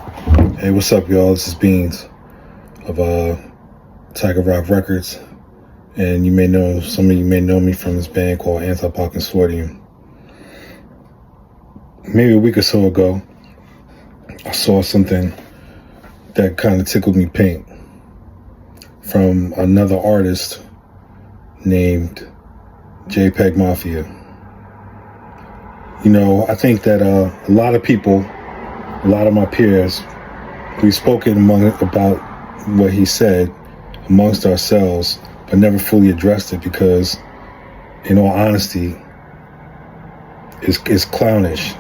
Hey, what's up, y'all? This is Beans of Tiger Rock Records, and some of you may know me from this band called Anti-Pop Consortium. Maybe a week or so ago, I saw something that kind of tickled me pink from another artist named JPEGMafia. You know, I think that a lot of people, a lot of my peers, we've spoken about what he said amongst ourselves, but never fully addressed it because, in all honesty, is clownish,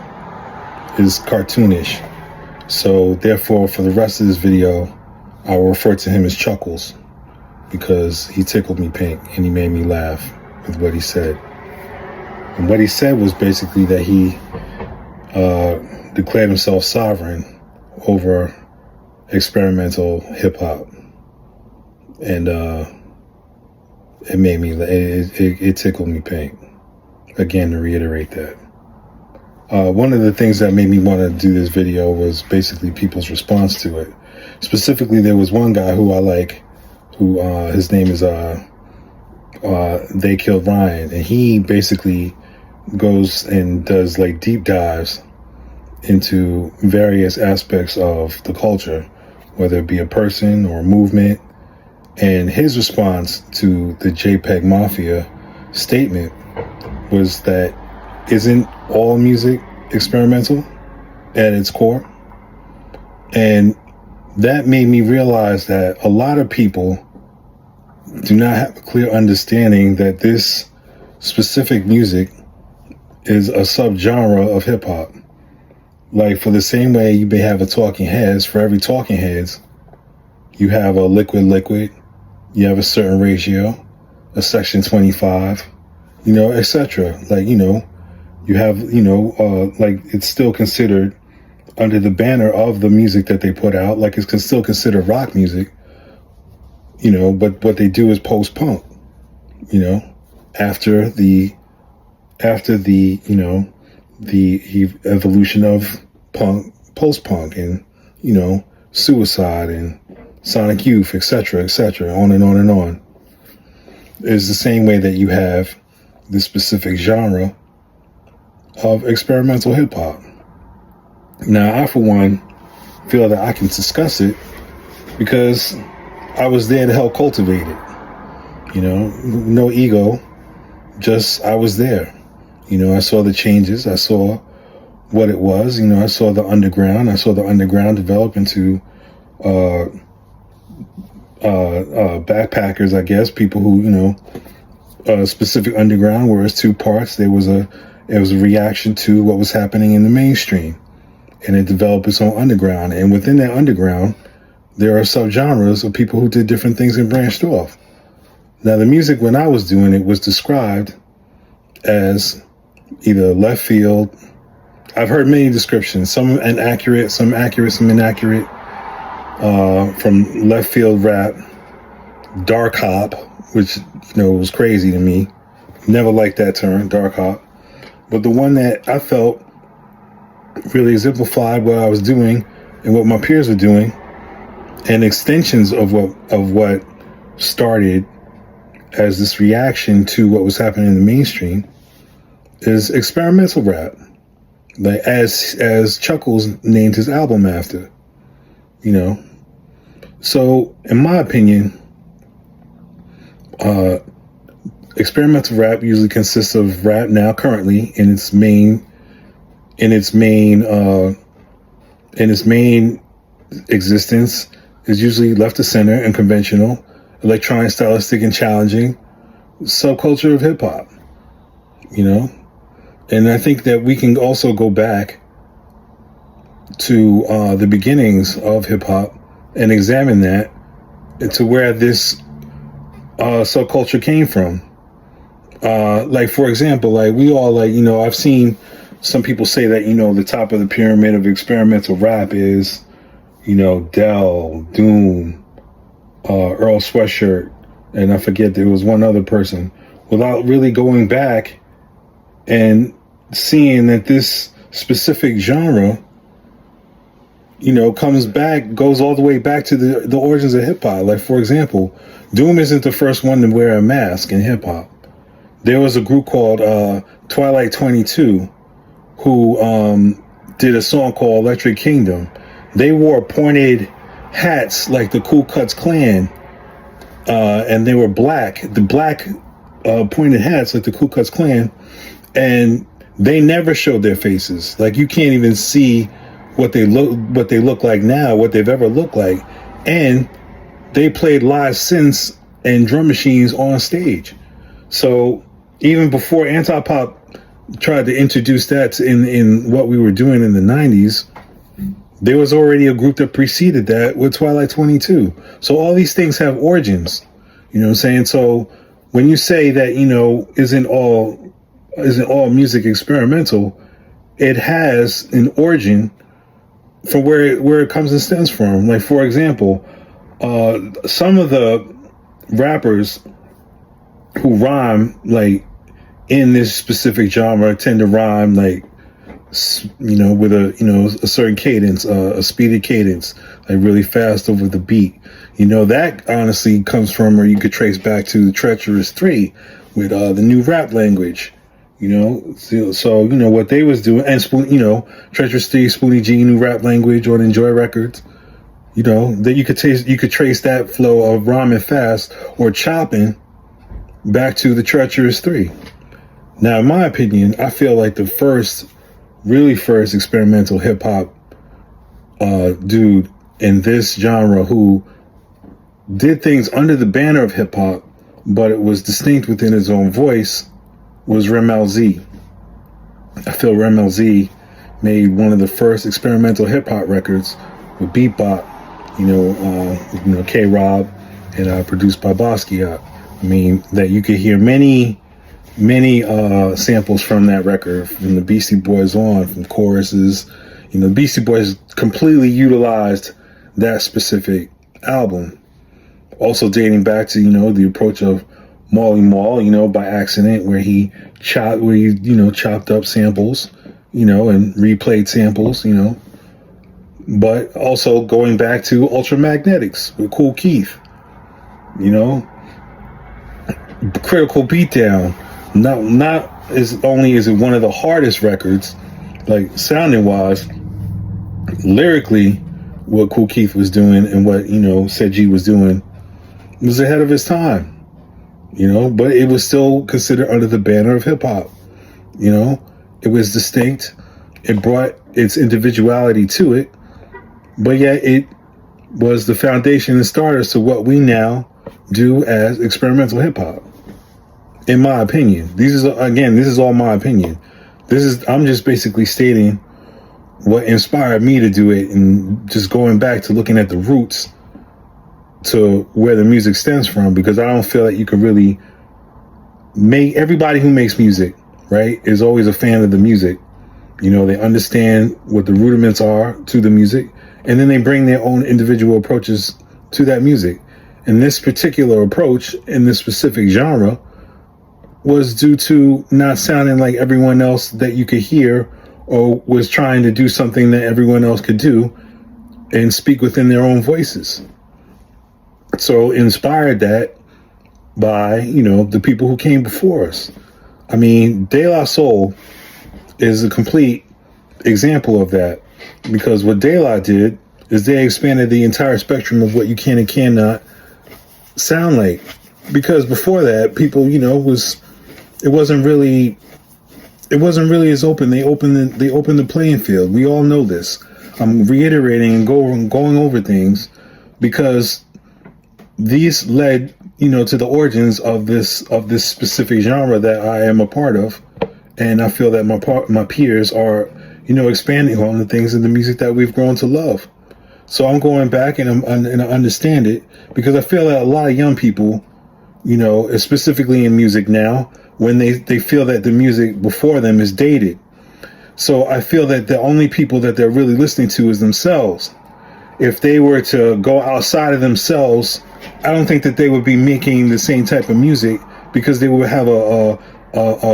is cartoonish. So therefore, for the rest of this video, I will refer to him as Chuckles because he tickled me pink and he made me laugh with what he said. And what he said was basically that he declared himself sovereign over experimental hip hop, and it made me it tickled me pink. Again, to reiterate that, one of the things that made me want to do this video was basically people's response to it. Specifically, there was one guy who I like, who his name is They Killed Ryan, and he basically goes and does like deep dives into various aspects of the culture, whether it be a person or a movement. And his response to the JPEGMafia statement was that isn't all music experimental at its core? And that made me realize that a lot of people do not have a clear understanding that this specific music is a subgenre of hip hop. Like, for the same way you may have a Talking Heads, for every Talking Heads, you have a Liquid, you have a certain ratio, a Section 25, etc. Like, you have, like, it's still considered under the banner of the music that they put out, like it's still considered rock music, but what they do is post-punk, after the evolution of punk, post-punk, and Suicide and Sonic Youth, etc., on and on and on. Is the same way that you have this specific genre of experimental hip-hop. Now, I, for one, feel that I can discuss it because I was there to help cultivate it. No ego, just I was there. I saw the changes. I saw what it was. I saw the underground. I saw the underground develop into backpackers, I guess, people who, specific underground, where it's two parts. It was a reaction to what was happening in the mainstream, and it developed its own underground. And within that underground, there are subgenres of people who did different things and branched off. Now, the music when I was doing it was described as either left field. I've heard many descriptions, some inaccurate, some inaccurate, from left field rap, dark hop, which, was crazy to me. Never liked that term, dark hop. But the one that I felt really exemplified what I was doing and what my peers were doing, and extensions of what started as this reaction to what was happening in the mainstream, is experimental rap, like as Chuckles named his album after. So in my opinion, experimental rap usually consists of rap now currently in its main existence is usually left to center and conventional, electronic, stylistic, and challenging subculture of hip hop. And I think that we can also go back to the beginnings of hip hop and examine that to where this subculture came from. Like, for example, like we all like, I've seen some people say that, the top of the pyramid of experimental rap is, Dell, Doom, Earl Sweatshirt, and I forget, there was one other person, without really going back and seeing that this specific genre goes all the way back to the origins of hip hop. Like, for example, Doom isn't the first one to wear a mask in hip hop. There was a group called Twilight 22 who did a song called Electric Kingdom. They wore pointed hats like the Ku Klux Klan, and they were black. The black pointed hats like the Ku Klux Klan, and they never showed their faces. Like, you can't even see what they look like now, what they've ever looked like. And they played live synths and drum machines on stage. So even before Anti-Pop tried to introduce that in what we were doing in the 90s, there was already a group that preceded that with Twilight 22. So all these things have origins. You know what I'm saying? So when you say that, isn't all music experimental, it has an origin from where it comes and stems from. Like, for example, some of the rappers who rhyme like in this specific genre tend to rhyme like, with a certain cadence, a speeded cadence, like really fast over the beat. That honestly comes from, or you could trace back to the Treacherous 3 with the new rap language. So what they was doing, and Treacherous 3, Spoonie G, new rap language on Enjoy Records. That you could trace that flow of rhyming fast or chopping back to the Treacherous 3. Now, in my opinion, I feel like the really first experimental hip hop dude in this genre who did things under the banner of hip hop, but it was distinct within his own voice, was Rem LZ. I feel Rem LZ made one of the first experimental hip hop records with Beatbot, K-Rob, and produced by Basquiat. I mean, that you could hear many samples from that record, from the Beastie Boys on, from choruses. The Beastie Boys completely utilized that specific album. Also dating back to, the approach of Marley Marl, by accident, where he chopped up samples, and replayed samples, but also going back to Ultramagnetics with Kool Keith, Critical Beatdown. Not as only is it one of the hardest records, like sounding wise, lyrically, what Kool Keith was doing and what, Said G was doing was ahead of his time. But it was still considered under the banner of hip hop. It was distinct. It brought its individuality to it, but yet it was the foundation and starters to what we now do as experimental hip hop. In my opinion, this is all my opinion. I'm just basically stating what inspired me to do it, and just going back to looking at the roots to where the music stems from, because I don't feel that you can really make everybody who makes music, right, is always a fan of the music. They understand what the rudiments are to the music, and then they bring their own individual approaches to that music. And this particular approach in this specific genre was due to not sounding like everyone else that you could hear, or was trying to do something that everyone else could do and speak within their own voices. So inspired that by, the people who came before us. I mean, De La Soul is a complete example of that, because what De La did is they expanded the entire spectrum of what you can and cannot sound like. Because before that, people, it wasn't really as open. They opened the playing field. We all know this. I'm reiterating and going over things because these led, to the origins of this specific genre that I am a part of, and I feel that my peers are, expanding on the things in the music that we've grown to love. So I'm going back and I understand it, because I feel that a lot of young people, specifically in music now, when they feel that the music before them is dated. So I feel that the only people that they're really listening to is themselves. If they were to go outside of themselves, I don't think that they would be making the same type of music, because they would have a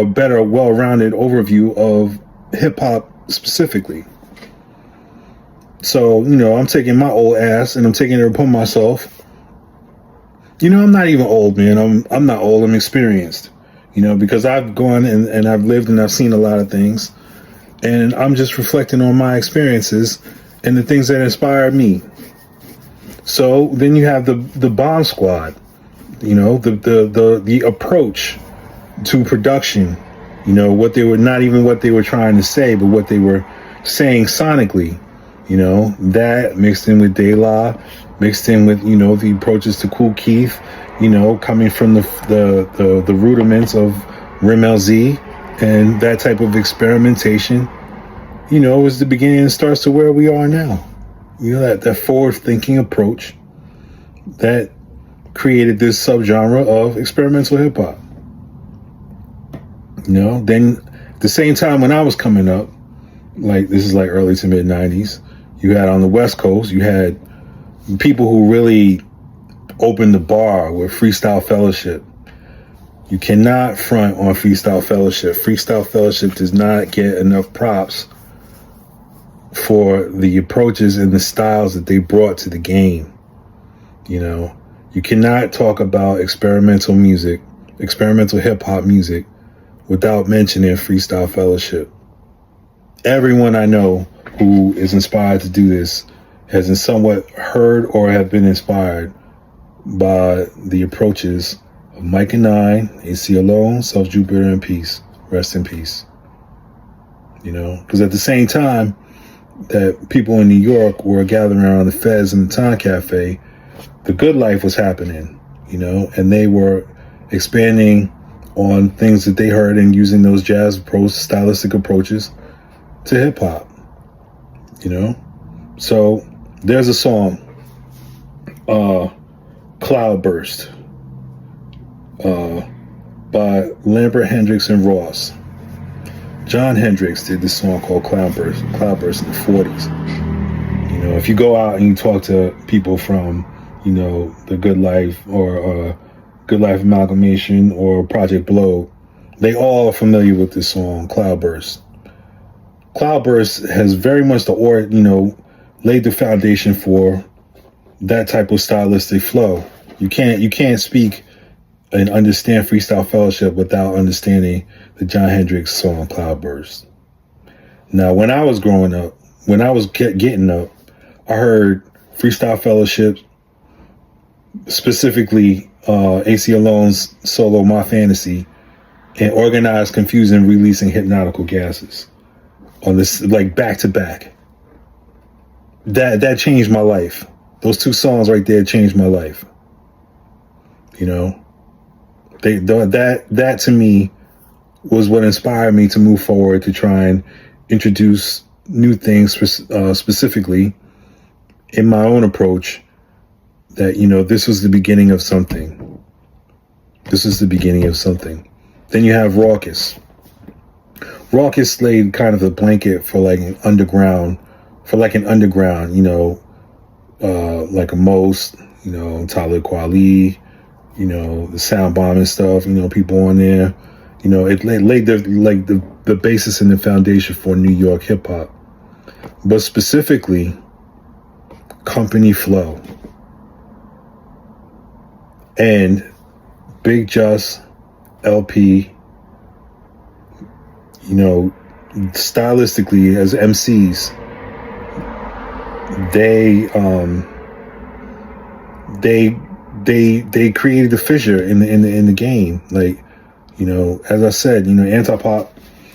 better, well-rounded overview of hip hop specifically. So, I'm taking my old ass and I'm taking it upon myself. I'm not even old, man. I'm not old. I'm experienced, because I've gone and I've lived and I've seen a lot of things. And I'm just reflecting on my experiences and the things that inspired me. So then you have the Bomb Squad, the approach to production, what they were, not even what they were trying to say, but what they were saying sonically, that mixed in with De La, mixed in with, the approaches to Kool Keith, coming from the rudiments of Rim LZ and that type of experimentation, is the beginning and starts to where we are now. That forward thinking approach that created this subgenre of experimental hip hop. Then at the same time when I was coming up, like this is like early to mid 90s, you had on the West Coast, you had people who really opened the bar with Freestyle Fellowship. You cannot front on Freestyle Fellowship. Freestyle Fellowship does not get enough props for the approaches and the styles that they brought to the game. You cannot talk about experimental music, experimental hip hop music, without mentioning Freestyle Fellowship. Everyone I know who is inspired to do this has in somewhat heard or have been inspired by the approaches of Mike and Nine, AC Alone, Self Jupiter and Peace. Rest in peace. Because at the same time that people in New York were gathering around the Fez and the Time Cafe, the good life was happening, and they were expanding on things that they heard and using those jazz stylistic approaches to hip hop, So there's a song, Cloudburst, by Lambert, Hendrix, and Ross. John Hendrix did this song called Cloudburst in the 40s. If you go out and you talk to people from, the Good Life or Good Life Amalgamation or Project Blow, they all are familiar with this song, Cloudburst. Cloudburst has very much laid the foundation for that type of stylistic flow. You can't speak and understand Freestyle Fellowship without understanding the John Hendrix song Cloudburst. Now, when I was growing up, when I was getting up, I heard Freestyle Fellowship, specifically AC Alone's solo My Fantasy, and Organized, Confusing, Releasing Hypnotical Gases on this, like, back to back. That changed my life. Those two songs right there changed my life. That to me was what inspired me to move forward to try and introduce new things, specifically in my own approach, that, this was the beginning of something. This is the beginning of something. Then you have Raucous. Raucous laid kind of a blanket for like an underground, like a Most, Talib Kweli, the Sound Bomb and stuff, people on there. It laid the basis and the foundation for New York hip hop. But specifically, Company Flow and Big Just, LP, stylistically as MCs, they created a fissure in the game. Like, as I said, anti-pop,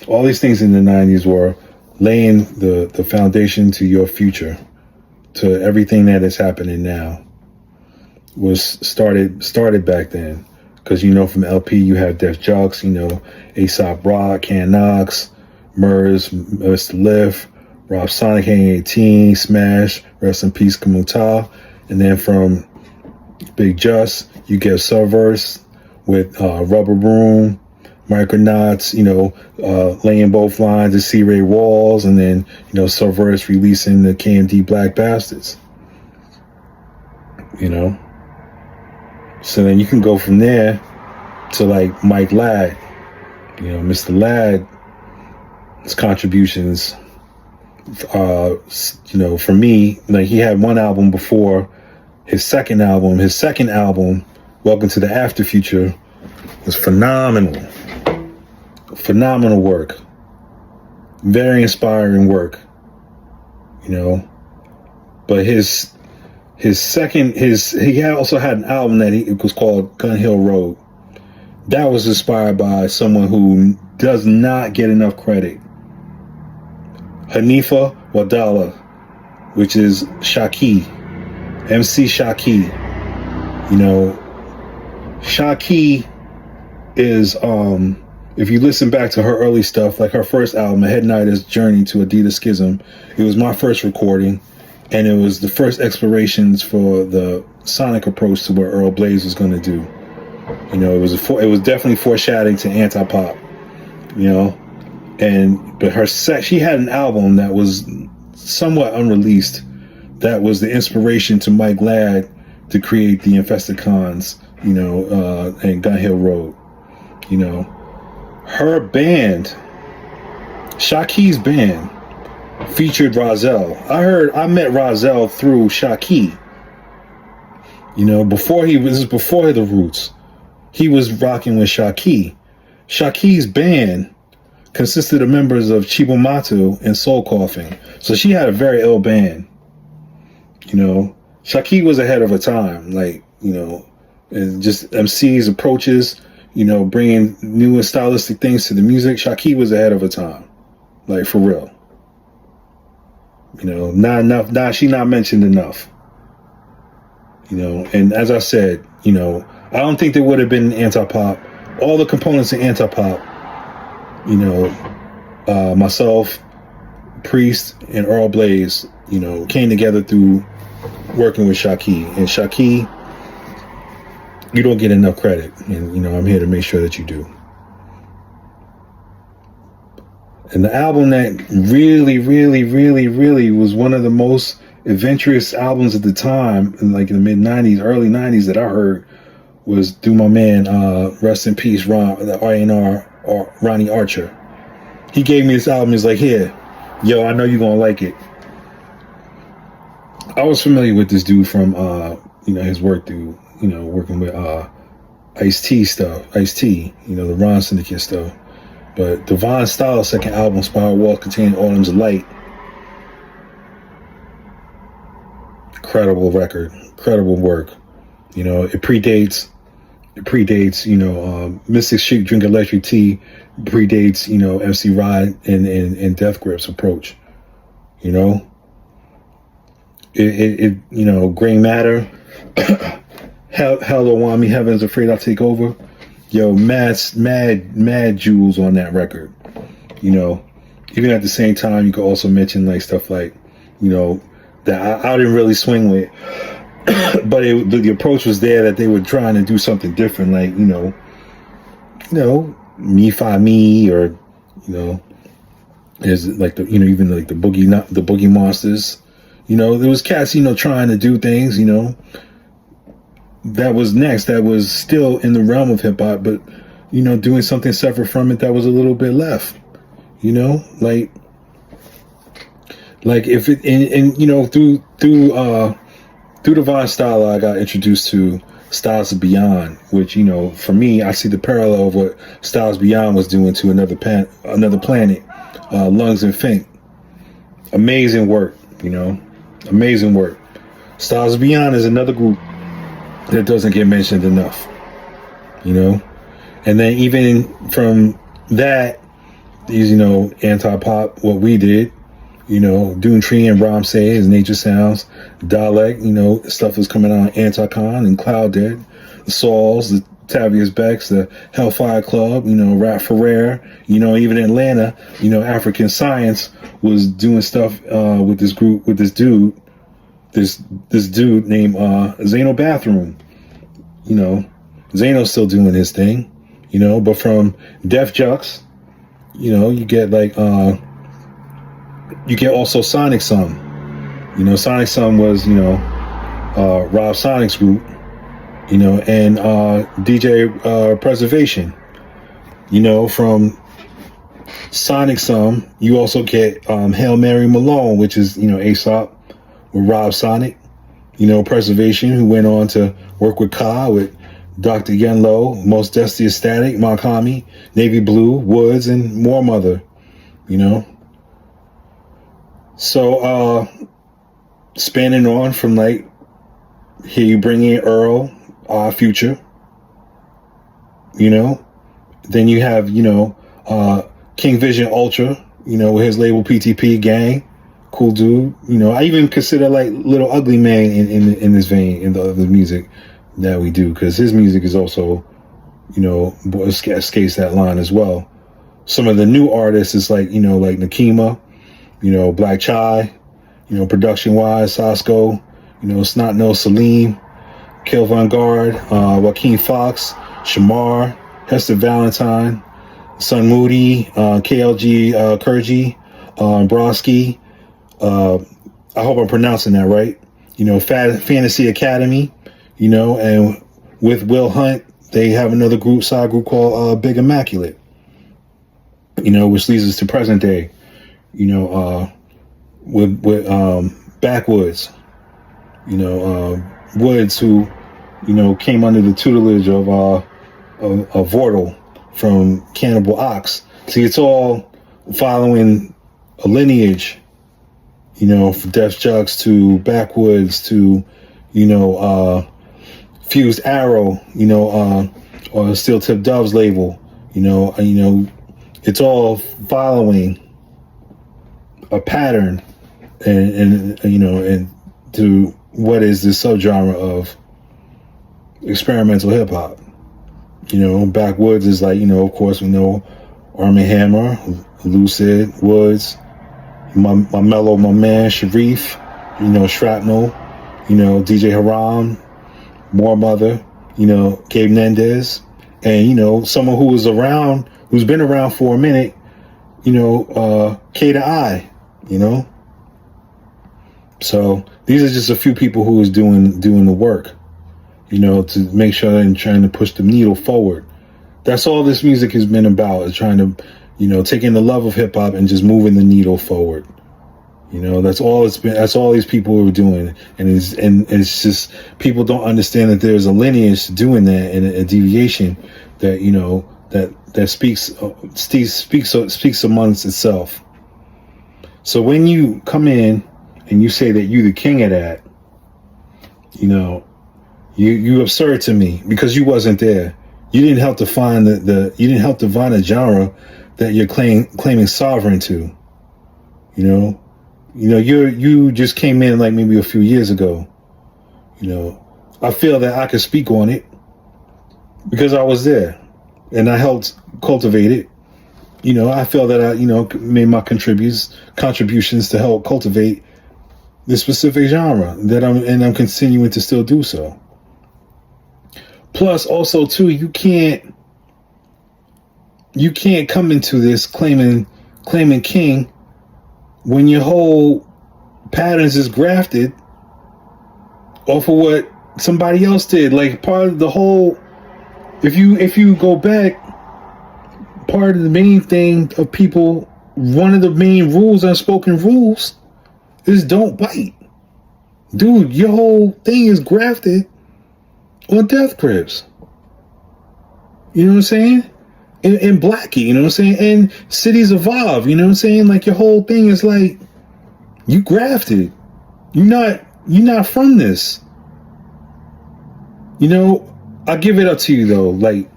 all these things in the 90s were laying the foundation to your future, to everything that is happening now. Was started back then. Because, from LP, you have Def Jux, Aesop Rock, Can Knox, Murs, Mr. Lift, Rob Sonic, Hang 18, Smash, Rest in Peace, Kamuta. And then from Big Just, you get Subverse with Rubber Room, Micronauts, laying both lines of C-Ray Walls, and then, Subverse releasing the KMD Black Bastards. So then you can go from there to like Mike Ladd, Mr. Ladd, his contributions For me, like he had one album before his second album. His second album, Welcome to the After Future, was phenomenal. Phenomenal work. Very inspiring work. But he also had an album that it was called Gun Hill Road. That was inspired by someone who does not get enough credit. Hanifa Wadala, which is Shaki, MC Shaki. Shaki is, if you listen back to her early stuff, like her first album, A Headnighter's Journey to Adidas Schism, it was my first recording, and it was the first explorations for the sonic approach to what Earl Blaze was going to do. It was definitely foreshadowing to anti-pop, but she had an album that was somewhat unreleased that was the inspiration to Mike Ladd to create the Infested Cons, and Gun Hill Road. Her band, Shaki's band, featured Rozelle. I met Rozelle through Shaki. This is before the Roots. He was rocking with Shaki. Shaki's band consisted of members of Chibomatu and Soul Coughing. So she had a very ill band. Shaki was ahead of her time. And just MC's approaches, bringing new and stylistic things to the music. Shaki was ahead of her time. For real. Not enough. She not mentioned enough. And as I said, I don't think there would have been anti-pop. All the components of anti-pop, myself, Priest, and Earl Blaze, came together through working with Shaki. And Shaki, you don't get enough credit. And, I'm here to make sure that you do. And the album that really, really, really, really was one of the most adventurous albums at the time, in the mid-90s, early 90s that I heard, was through my man, rest in peace, the R&R, Ronnie Archer. He gave me this album. He's like, here, I know you're going to like it. I was familiar with this dude from, his work through, working with Ice-T stuff, Ice-T, the Ron Syndicate stuff. But Divine Style's second album, Spiral Walls Containing Autumns of Light. Incredible record, incredible work. It predates, Mystic Chic Drink Electric Tea, predates, MC Ride and Death Grip's approach. Gray Matter, Hell or Want Me, Heaven's Afraid I'll Take Over. Mad jewels on that record. Even at the same time, you could also mention stuff that I didn't really swing with. But the approach was there that they were trying to do something different, Me Fi Me, or there's even the Boogie Monsters. There was cats trying to do things that was next, that was still in the realm of hip hop, but doing something separate from it that was a little bit left. If it and through Divine Style, I got introduced to Styles Beyond, which for me, I see the parallel of what Styles Beyond was doing to another planet, Lungs and Fink. Amazing work, amazing work. Styles Beyond is another group that doesn't get mentioned enough, and then even from that, these anti-pop, what we did. Dune Tree and Ramsey, his Nature Sounds, Dalek, stuff was coming out on Anticon and Cloud Dead, the Sauls, the Tavius Becks, the Hellfire Club, Rap Ferrer, even Atlanta, African Science was doing stuff with this group, with this dude named Zano Bathroom. Zano's still doing his thing, but from Def Jux, you get you get also Sonic Sum. Sonic Sum was, Rob Sonic's group, and DJ Preservation. From Sonic some. You also get Hail Mary Malone, which is, Aesop with Rob Sonic. Preservation, who went on to work with Ka, with Dr. Yen Lo, Most Dusty Static, Monkami, Navy Blue, Woods, and more Mother. So spanning on from like, here you bring in Earl, Future. Then you have, King Vision Ultra, with his label PTP Gang. Cool dude. I even consider like Little Ugly Man in this vein, in the other music that we do, because his music is also, skates that line as well. Some of the new artists is like, like Nakima, Black Chai, production wise, Sasko, Snot Nose Salim, Kill Vanguard, Joaquin Fox, Shamar, Hester Valentine, Sun Moody, KLG Kurji, Broski. I hope I'm pronouncing that right. Fantasy Academy, and with Will Hunt, they have another side group called Big Immaculate, which leads us to present day, with Backwoods, Woods, who, came under the tutelage of Vortal from Cannibal Ox. See, it's all following a lineage, from Def Jux to Backwoods to, Fused Arrow, or Steel Tip Doves label, it's all following a pattern and to what is this subgenre of experimental hip hop. Backwoods is like, of course we know Arm & Hammer, Lucid, Woods, my man Sharif, Shrapnel, DJ Haram, More Mother, Gabe Mendez, and someone who was around, who's been around for a minute, K to I, So these are just a few people who is doing the work, to make sure and trying to push the needle forward. That's all this music has been about, is trying to, taking the love of hip hop and just moving the needle forward. That's all it's been. That's all these people are doing, and it's just people don't understand that there's a lineage to doing that and a deviation that that speaks amongst itself. So when you come in and you say that you the king of that, you absurd to me, because you wasn't there. You didn't help to find you didn't help to find a genre that you're claiming sovereign to. You just came in like maybe a few years ago. I feel that I could speak on it because I was there and I helped cultivate it. I feel that I, made my contributions to help cultivate this specific genre that I'm continuing to still do so. Plus, also too, you can't come into this claiming king when your whole patterns is grafted off of what somebody else did. Like, part of the whole, if you go back, part of the main thing of people, one of the main rules, unspoken rules, is don't bite. Dude, your whole thing is grafted on Death Grips. You know what I'm saying? And Blackie, you know what I'm saying? And Cities Evolve, you know what I'm saying? Like, your whole thing is like, you grafted. You're not from this. I'll give it up to you though. Like,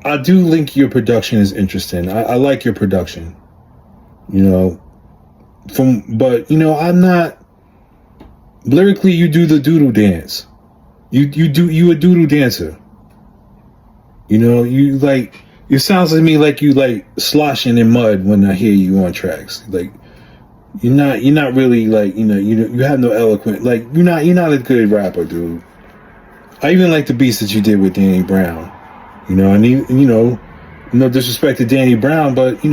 I do think your production is interesting. I like your production. But I'm not lyrically. You do the doodle dance. You a doodle dancer. You like, it sounds to me like you like sloshing in mud when I hear you on tracks. Like, you're not really like, you have no eloquent, like, you're not a good rapper, dude. I even like the beats that you did with Danny Brown. No disrespect to Danny Brown, but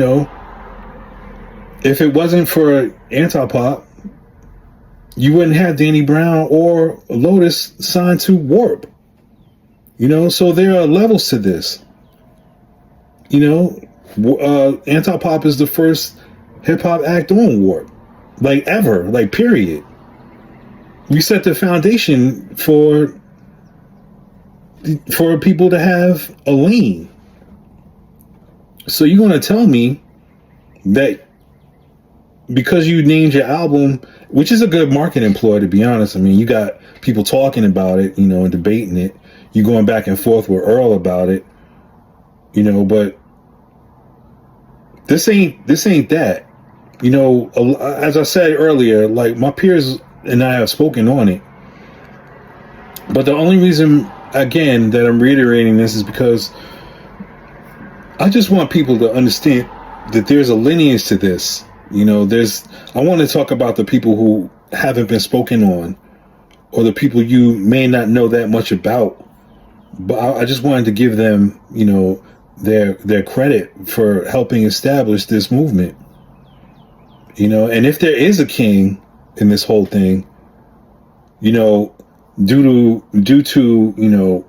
if it wasn't for Antipop, you wouldn't have Danny Brown or Lotus signed to Warp. So there are levels to this. Anti-Pop is the first hip-hop act on Warp. Like, ever. Like, period. We set the foundation for people to have a lane. So you're going to tell me that because you named your album, which is a good marketing ploy, to be honest. I mean, you got people talking about it, and debating it. You going back and forth with Earl about it, but this ain't that. As I said earlier, like, my peers and I have spoken on it. But the only reason, again, that I'm reiterating this is because I just want people to understand that there's a lineage to this. I want to talk about the people who haven't been spoken on, or the people you may not know that much about. But I just wanted to give them, their credit for helping establish this movement. And if there is a king in this whole thing, due to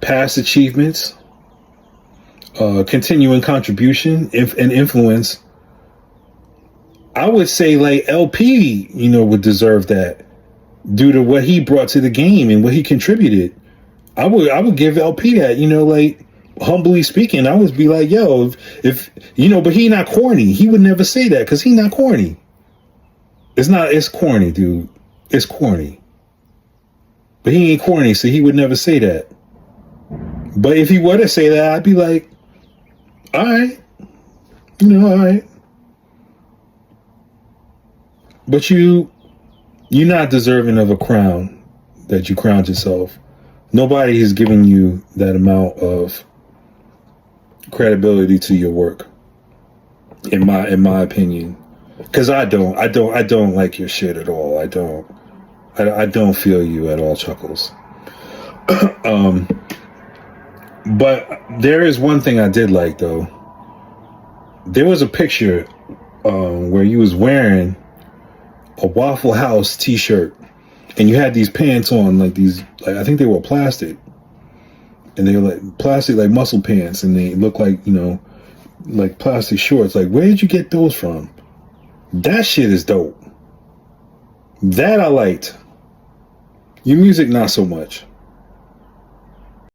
past achievements, continuing contribution and influence, I would say like LP, would deserve that due to what he brought to the game and what he contributed. I would give LP that, like, humbly speaking, I would be like, yo, if but he not corny. He would never say that because he not corny. It's corny, dude. It's corny. But he ain't corny, so he would never say that. But if he were to say that, I'd be like, all right. All right. But you're not deserving of a crown that you crowned yourself. Nobody has given you that amount of credibility to your work, in my opinion. Because I don't like your shit at all. I don't feel you at all, Chuckles. But there is one thing I did like, though. There was a picture where you was wearing a Waffle House t-shirt, and you had these pants on, like these, like, I think they were plastic, and they were like plastic, like muscle pants, and they look like, like plastic shorts. Like, where did you get those from? That shit is dope. That I liked. Your music, not so much.